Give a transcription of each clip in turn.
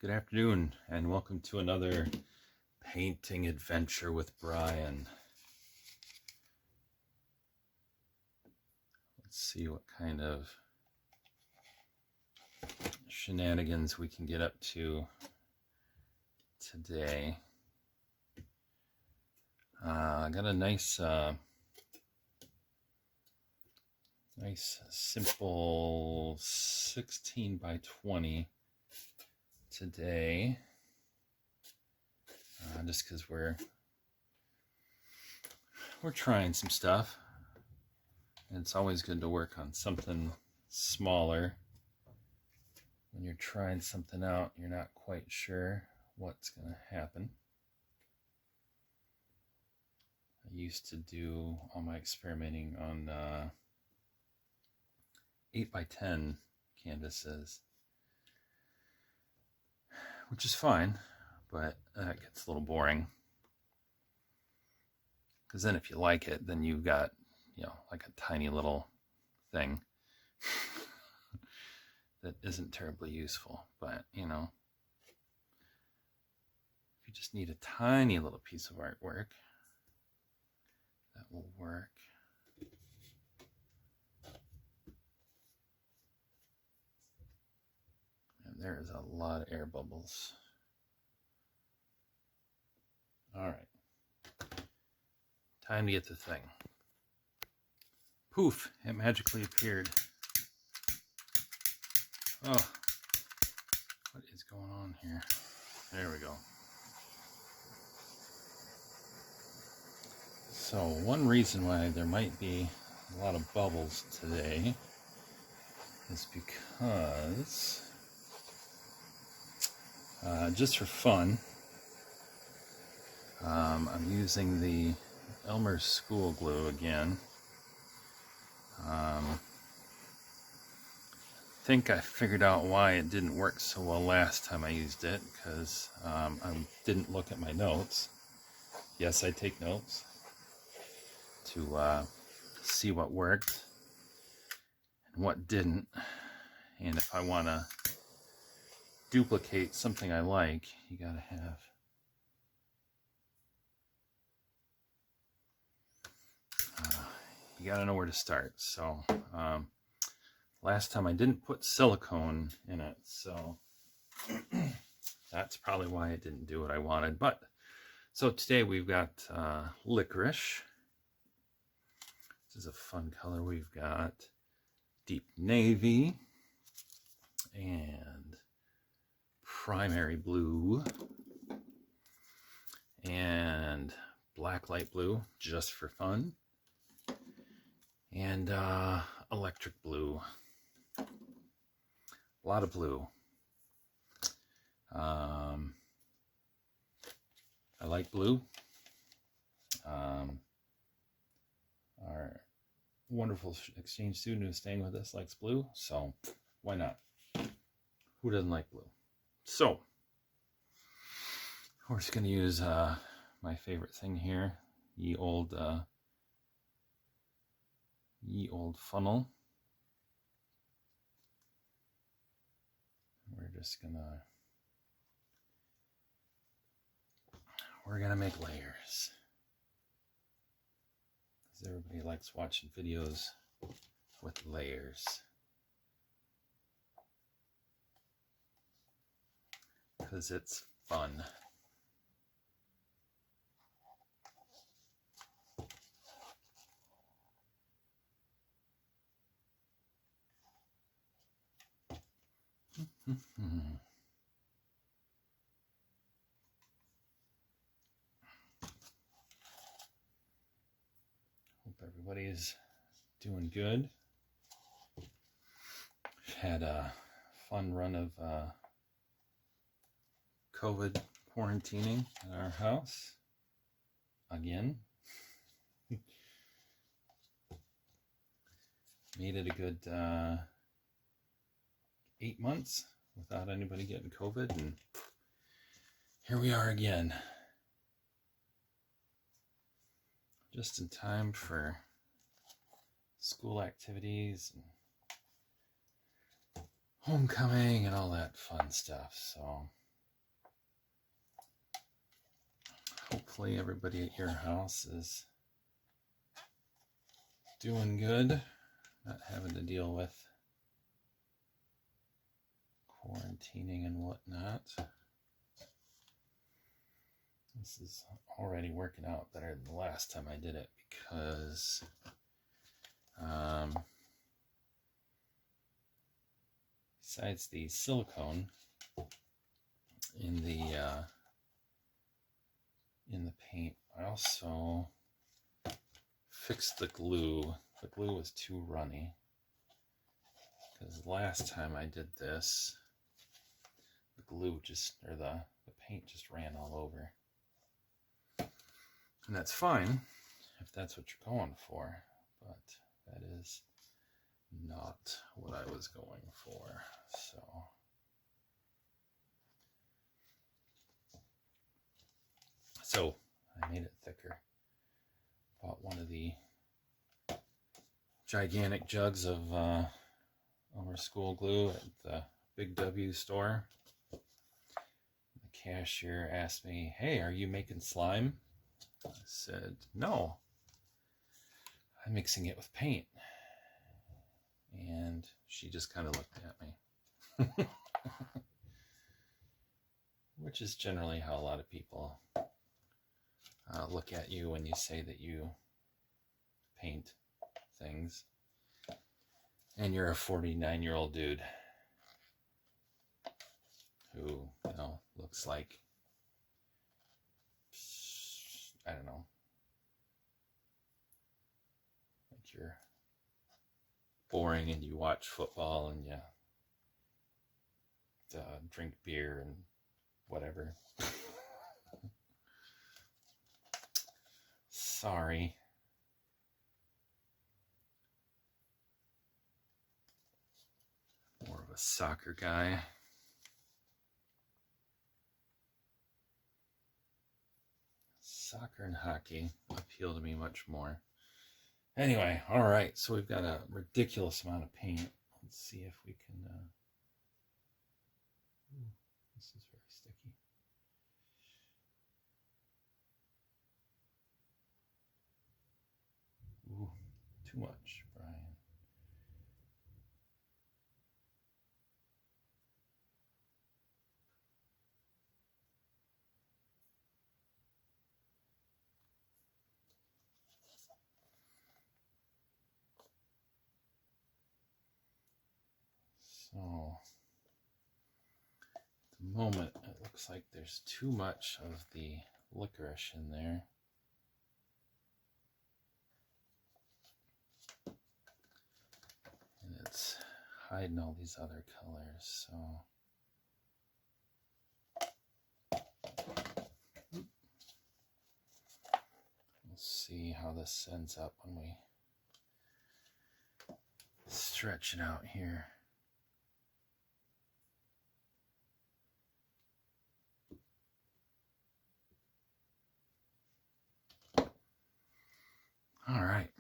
Good afternoon, and welcome to another painting adventure with Brian. Let's see what kind of shenanigans we can get up to today. I got a nice simple 16 by 20 today, just because we're trying some stuff, and it's always good to work on something smaller when you're trying something out. You're not quite sure what's going to happen. I used to do all my experimenting on 8 by 10 canvases, which is fine, but that gets a little boring. Because then if you like it, then you've got, like a tiny little thing that isn't terribly useful. But, if you just need a tiny little piece of artwork, that will work. There is a lot of air bubbles. All right. Time to get the thing. Poof! It magically appeared. Oh, what is going on here? There we go. So one reason why there might be a lot of bubbles today is because just for fun, I'm using the Elmer's school glue again. I think I figured out why it didn't work so well last time I used it, because I didn't look at my notes. Yes, I take notes to see what worked and what didn't, and if I want to duplicate something I like, you gotta have you gotta know where to start. So last time I didn't put silicone in it, so that's probably why it didn't do what I wanted. But so today we've got licorice. This is a fun color. We've got deep navy and primary blue and blacklight blue, just for fun, and electric blue. A lot of blue. I like blue. Our wonderful exchange student who's staying with us likes blue, so why not? Who doesn't like blue? So we're just going to use my favorite thing here, ye old funnel. We're gonna make layers, because everybody likes watching videos with layers, because it's fun. Hope everybody's doing good. We've had a fun run of COVID quarantining in our house again. Made it a good 8 months without anybody getting COVID, and here we are again, just in time for school activities and homecoming and all that fun stuff. So Hopefully everybody at your house is doing good, not having to deal with quarantining and whatnot. This is already working out better than the last time I did it because besides the silicone in the paint, I also fixed the glue. The glue was too runny because last time I did this, the glue just, or the paint just ran all over. And that's fine if that's what you're going for, but that is not what I was going for. So I made it thicker. Bought one of the gigantic jugs of our school glue at the Big W store. The cashier asked me, "Hey, are you making slime?" I said, "No, I'm mixing it with paint." And she just kind of looked at me. Which is generally how a lot of people look at you when you say that you paint things. And you're a 49-year-old dude who, looks like, I don't know, like you're boring and you watch football and you drink beer and whatever. Sorry. More of a soccer guy. Soccer and hockey appeal to me much more. Anyway, all right, so we've got a ridiculous amount of paint. Let's see if we can... Ooh, this is very sticky. Ooh, too much, Brian. So, at the moment, it looks like there's too much of the licorice in there. And it's hiding all these other colors, so... We'll see how this ends up when we stretch it out here. All right.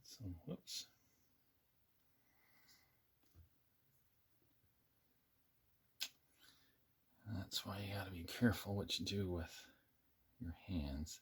Some, whoops. That's why you got to be careful what you do with your hands.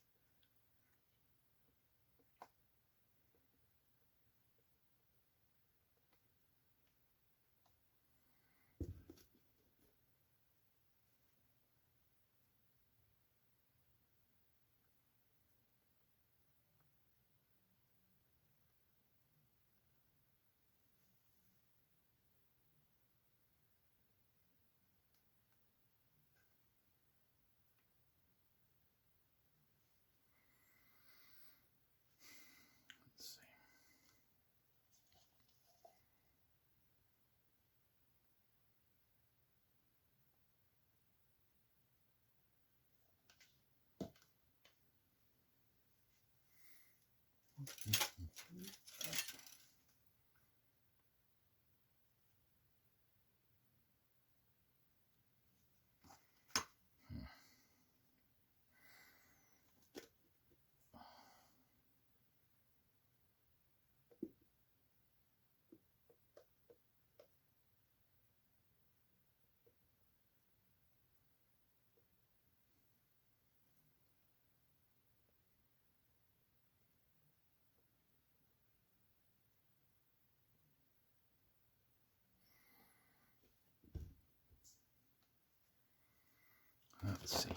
Let's see here.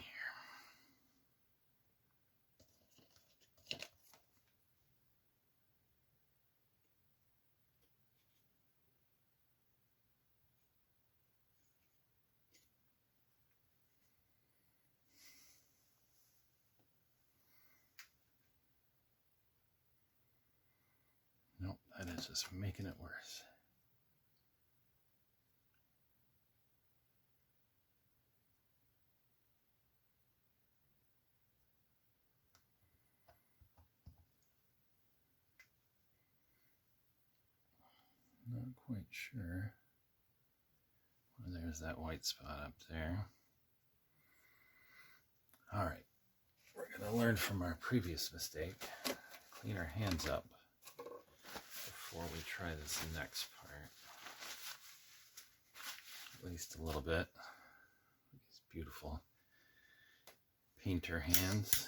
Nope, that is just making it worse. Not quite sure. Well, there's that white spot up there. All right, we're going to learn from our previous mistake. Clean our hands up before we try this next part. At least a little bit. These beautiful painter hands.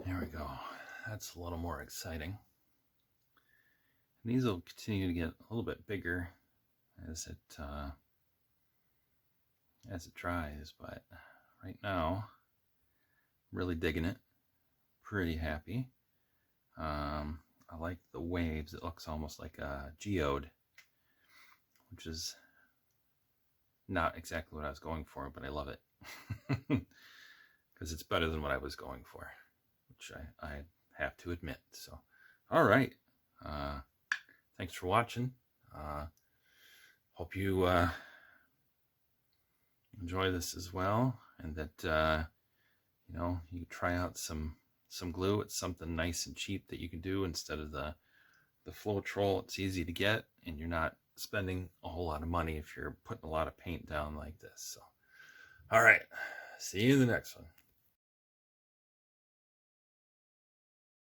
There we go. That's a little more exciting. And these will continue to get a little bit bigger as it dries, but right now, I'm really digging it. Pretty happy. I like the waves. It looks almost like a geode, which is not exactly what I was going for, but I love it because it's better than what I was going for, which I have to admit. So, all right. Thanks for watching. Hope you enjoy this as well, and that you try out some glue. It's something nice and cheap that you can do instead of the Floetrol. It's easy to get, and you're not spending a whole lot of money if you're putting a lot of paint down like this. So, all right. See you in the next one.